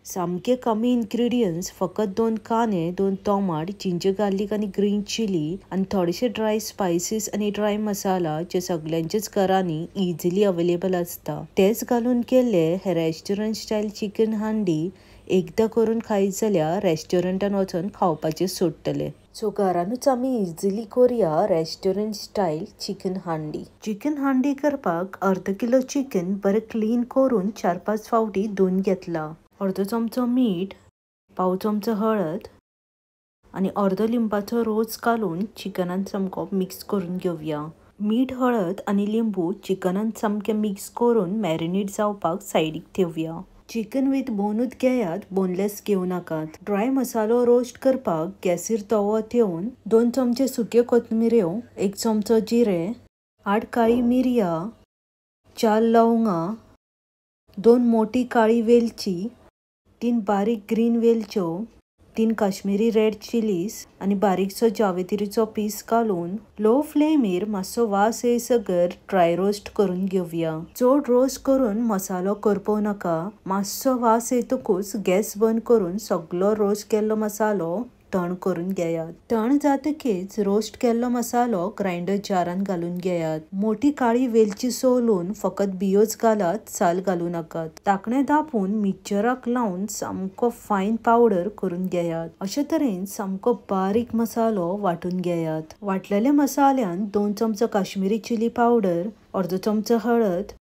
सामके कमी इन्ग्रेडियंट्स, फकत 2 कांदे, 2 टोमाट, जिंजर गार्लिक आणि ग्रीन चिली आणि थोडेशे ड्राय स्पायसीस आणि ड्राय मसाला जे सगळ्यांच्याच घरांनी इजिली अवेलेबल असता तेच घालून केले हे रेस्टॉरंट स्टाईल चिकन हांडी एकदा करून खायत जाल्यार रेस्टॉरंटान वचून खावपाचे सोडटले. सो घरानूच आमी इजिली करूया रेस्टॉरंट स्टाईल चिकन हांडी. चिकन हांडी करपाक अर्ध किलो चिकन बरें क्लीन करून 4-5 फावटी धुवन घेतला. अर्धो चमचो मीठ, पाव चमचो हळद आणि अर्धो लिंबाचो रोस घालून चिकनान सामको मिक्स करून घेवया. मीठ, हळद आणि लिंबू चिकनान सामके मिक्स करून मॅरिनेट जावपाक सायडीक ठेवया. चिकन विथ बोनूच घेयात, बोनलेस घेवं नाकात. ड्राय मसालो रोस्ट करपाक गॅसीर तवो ठेवून 2 चमचे सुक्यो कोथमिऱ्यो, 1 चमचो जिरे, 8 काळी मिरयां, 4 लवंगा, 2 मोठी काळी वेलची, 3 बारीक ग्रीन वेलच्यो, 3 काश्मीरी रेड चिलीज आणि बारीकसो जावेत्रीचो पीस घालून लो फ्लेमीर मातसो वास येयसगर ड्राय रोस्ट करून घेवया. चड रोस्ट करून मसालो करपव नाका. मातसो वास येतकूच गॅस बंद करून सगळो रोस्ट केल्लो मसालो थंड करून घेयात. थंड जातकीच रोस्ट केल्लो मसालो ग्राइंडर जारान घालून घेयात. मोठी काळी वेलची सोलून फकत बियोच घालात, साल घालू नाकात. धाकणे धापून मिक्सचराक लावून सामको फायन पावडर करून घेयात. अशे तरेन सामको बारीक मसालो वाटून घेयात. वाटलेल्या मसाल्यान 2 चमचो काश्मीरी चिली पावडर, अर्धो चमचो हळद,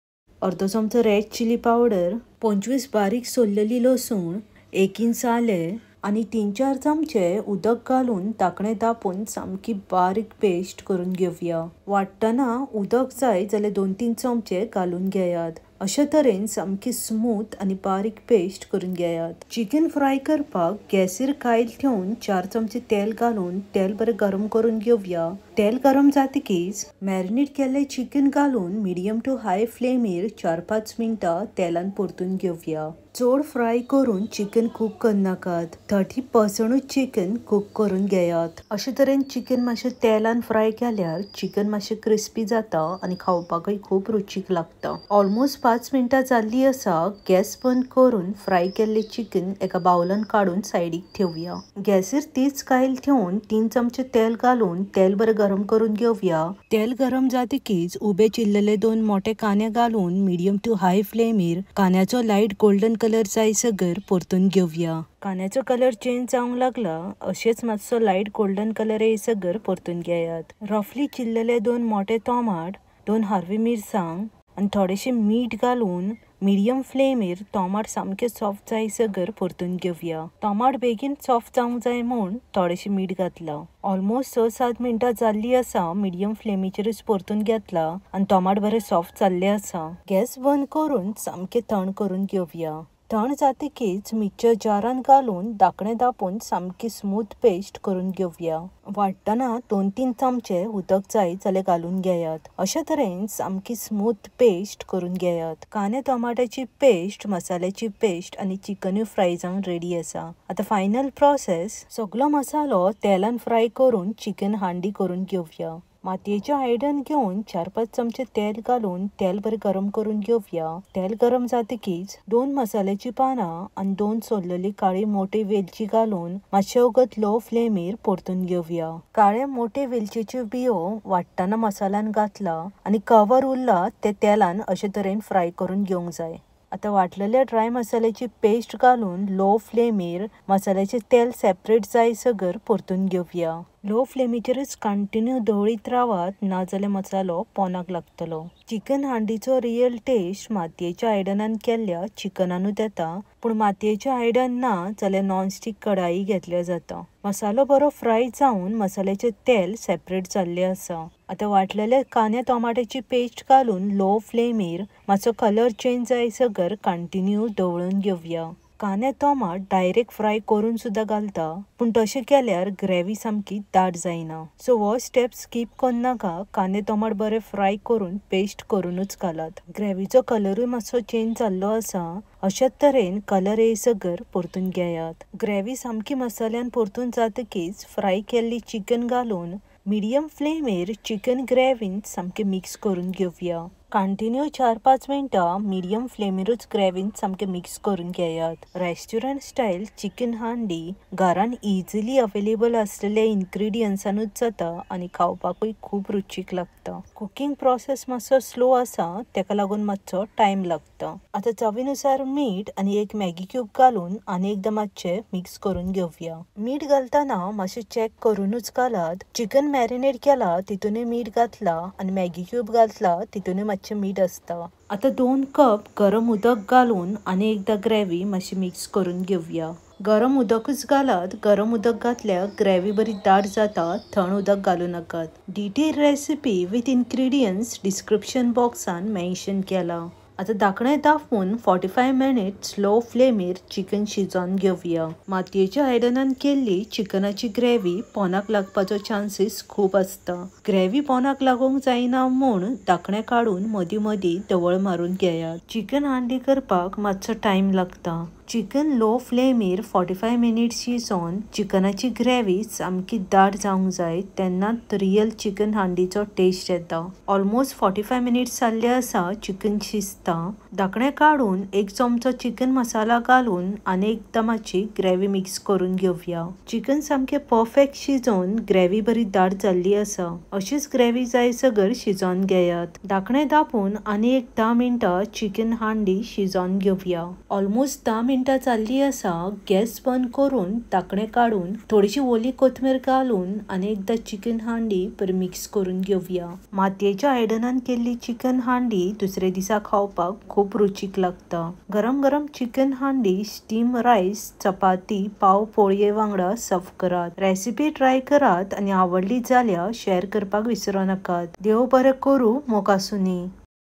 अर्धो चमचो रेड चिली पावडर, 25 बारीक सोललेली लसूण, 1 इंच आले आणि 3-4 चमचे उदक घालून धाकणे धापून सामकी बारीक पेस्ट करून घेवया. वाटतना उदक जाय जाल्यार 2-3 चमचे घालून घेयात. अशे तरेन सामकी स्मूथ आणि बारीक पेस्ट करून घेयात. चिकन फ्राय करपाक गॅसीर कायल ठेवून 4 चमचे तेल घालून तेल बरें गरम करून घेवया. तेल गरम जातकीच मॅरिनेट केल्ले चिकन घालून मिडियम टू हाय फ्लेमीर 4-5 मिनटां तेलान परतून घेवया. चड फ्राय करून चिकन कूक करनाकात. 30% चिकन कूक करून घेयात. अशे तरेन चिकन मातशें तेलान फ्राय केल्यार चिकन मातशें क्रिस्पी जाता आणि खावपाकय खूप रुचीक लागता. ऑलमोस्ट 5 मिनटां जाल्ली आसा. गॅस बंद करून फ्राय केल्ले चिकन एका बाउलान काढून सायडीक ठेवया. गॅसीर तीच कायल ठेवून 3 चमचे तेल घालून तेल बरें गरम करून घेवया. तेल गरम जातकीच उबे चिरलेले 2 मोठे कांदे घालून मिडियम टू हाय फ्लेमीर कांद्याचो लायट गोल्डन कलर जायसगर परतून घेवया. कांद्याचो कलर चेंज जावंक लागला अशेंच मातसो लायट गोल्डन कलर येयसगर परतून घेयात. रफली चिरलेले 2 मोठे टोमाट, 2 हरवी मिरसांग आणि थोडेशे मीठ घालून मिडियम फ्लेमीर टोमाट सामके सॉफ्ट जायसगर परतून घेवया. टोमाट बेगीन सॉफ्ट जावंक जाय म्हूण थोडेशे मीठ घातला. ऑलमोस्ट 6-7 मिनटां जाल्ली आसा. मिडियम फ्लेमीचेरूच परतून घेतला आणि टोमाट बरें सॉफ्ट जाल्ले आसा. गॅस बंद करून सामके थंड करून घेवया. थंड जातकीच मिक्सचर जारान घालून धाकणे धापून सामकी स्मूथ पेस्ट करून घेवया. वाटतना 2-3 चमचे उदक जाय जाल्यार घालून घेयात. अशे तरेन सामकी स्मूथ पेस्ट करून घेयात. कांदे टोमाटाची पेस्ट, मसाल्याची पेस्ट आणि चिकनूय फ्राय जावन रेडी आसा. आता फायनल प्रोसेस. सगळो मसालो तेलान फ्राय करून चिकन हांडी करून घेवया. मातयेच्या आयदन घेवन 4-5 चमचे तेल घालून तेल बरें गरम करून घेवया. तेल गरम जातकीच 2 मसाल्याची पानां आणि 2 सोललेली काळी मोठी वेलची घालून मातशें वगत लो फ्लेमीर परतून घेवया. काळे मोठे वेलचेच्यो बियो वाटतना मसाल्यान घातला आणि कवर उरला ते तेलान अशे तरेन फ्राय करून घेवंक जाय. आता वाटलेल्या ड्राय मसाल्याची पेस्ट घालून लो फ्लेमीर मसाल्याचे तेल सेपरेट जायसगर परतून घेवया. लो फ्लेमीचेरूच कंटिन्यू ढवळीत रावात, नाजाल्यार मसालो पोंदाक लागतलो. चिकन हांडीचो रियल टेस्ट मातयेच्या आयदनान केल्ल्या चिकनानूच येता, पूण मातयेच्या आयदन ना जाल्यार नॉनस्टिक कढाई घेतल्या जाता. मसालो बरो फ्राय जावन मसाल्याचे तेल सेपरेट जाल्ले आसा. आता वाटलेले कांदे टोमाटाची पेस्ट घालून लो फ्लेमीर मातसो कलर चेंज जायसगर कंटिन्यू ढवळून घेवया. कांदे टोमाट डायरेक्ट फ्राय करून सुद्धा घालता, पूण तशें केल्यार ग्रेव्ही सामकी दाट जायना. सो हो स्टेप स्कीप करनाका. कांदे टोमाट बरें फ्राय करून पेस्ट करूनच घालात. ग्रेव्हीचो कलरूय मातसो चेंज जाल्लो आसा. अशाच तरेन कलर येयसगर परतून घेयात. ग्रेव्ही सामकी मसाल्यान परतून जातकीच फ्राय केल्ली चिकन घालून मिडियम फ्लेमीर चिकन ग्रेव्हीन सामकें मिक्स करून घेवया. कंटिन्यू 4-5 मिनटां मिडियम फ्लेमीरूच ग्रेवीन सामकें मिक्स करून घेयात. रेस्टॉरंट स्टायल चिकन हांडी घरान इजिली अवेलेबल असलेल्या इन्ग्रेडियंट्सानूच जाता आनी खावपाकूय खूब रुचीक लागता. कुकिंग प्रोसेस मातसो स्लो आसा, तेका लागून मातसो टायम लागता. आतां चवीनुसार मीठ आनी एक मॅगी क्यूब घालून आनी एकदां मातशें मिक्स करून घेवया. मीठ घालतना मातशें चॅक करूनच घालात. चिकन मॅरिनेट केला तितूनय मीठ घातला आनी मॅगी क्यूब घातला तितूनय मातशें मीठ असता. आतां 2 कप गरम उदक घालून आनी एकदां ग्रेव्ही मातशी मिक्स करून घेवया. गरम उदकूच घालात. गरम उदक घातल्यार ग्रेव्ही बरी दाट जाता. थंड उदक घालूं नाकात. Detail recipe with ingredients description बॉक्सान मेन्शन केला. आता धाकणें दाबून 45 मिनिट स्लो फ्लेमीर चिकन शिजोवन घेवया. मातयेच्या आयदनान केल्ली चिकनाची ग्रेव्ही पोनाक लागपाचो चान्सीस खूब असता. ग्रेव्ही पोनाक लागूंक जायना म्हूण धाकणें काडून मदीं मदीं ढवळ मारून घेयात. चिकन हांडी करपाक मातसो टायम लागता. चिकन लो फ्लेमीर 45 मिनिट्स शिजोवन चिकनाची ग्रेव्ही सामकी दाट जावंक जाय, तेन्नाच रियल चिकन हांडीचो टेस्ट येता. ऑलमोस्ट 45 मिनिट्स जाल्ले आसा. चिकन शिजता. धाकणें काडून 1 चमचो चिकन मसाला घालून आनी एकदां मातशी ग्रेव्ही मिक्स करून घेवया. चिकन सामकें परफेक्ट शिजोवन ग्रेव्ही बरी दाट जाल्ली आसा. अशीच ग्रेव्ही जायसर शिजोवन घेयात. धाकणें दाबून आनी एक 10 मिनटां चिकन हांडी शिजोवन घेवया. ऑलमोस्ट 10 मिनटां जाल्ली आसा. गॅस बंद करून धाकणें काडून थोडीशी ओली कोथमीर घालून आनी एकदां चिकन हांडी बरी मिक्स करून घेवया. मातयेच्या आयदनान केल्ली चिकन हांडी दुसरे दिसा खावपाक खूब रुचीक लागता. गरम गरम चिकन हांडी स्टीम रायस, चपाती, पाव पोळये वांगडा सर्व करात. रेसिपी ट्राय करात आनी आवडली जाल्यार शेअर करपाक विसरूं नाकात. देव बरें करूं. मोग आसूं नी.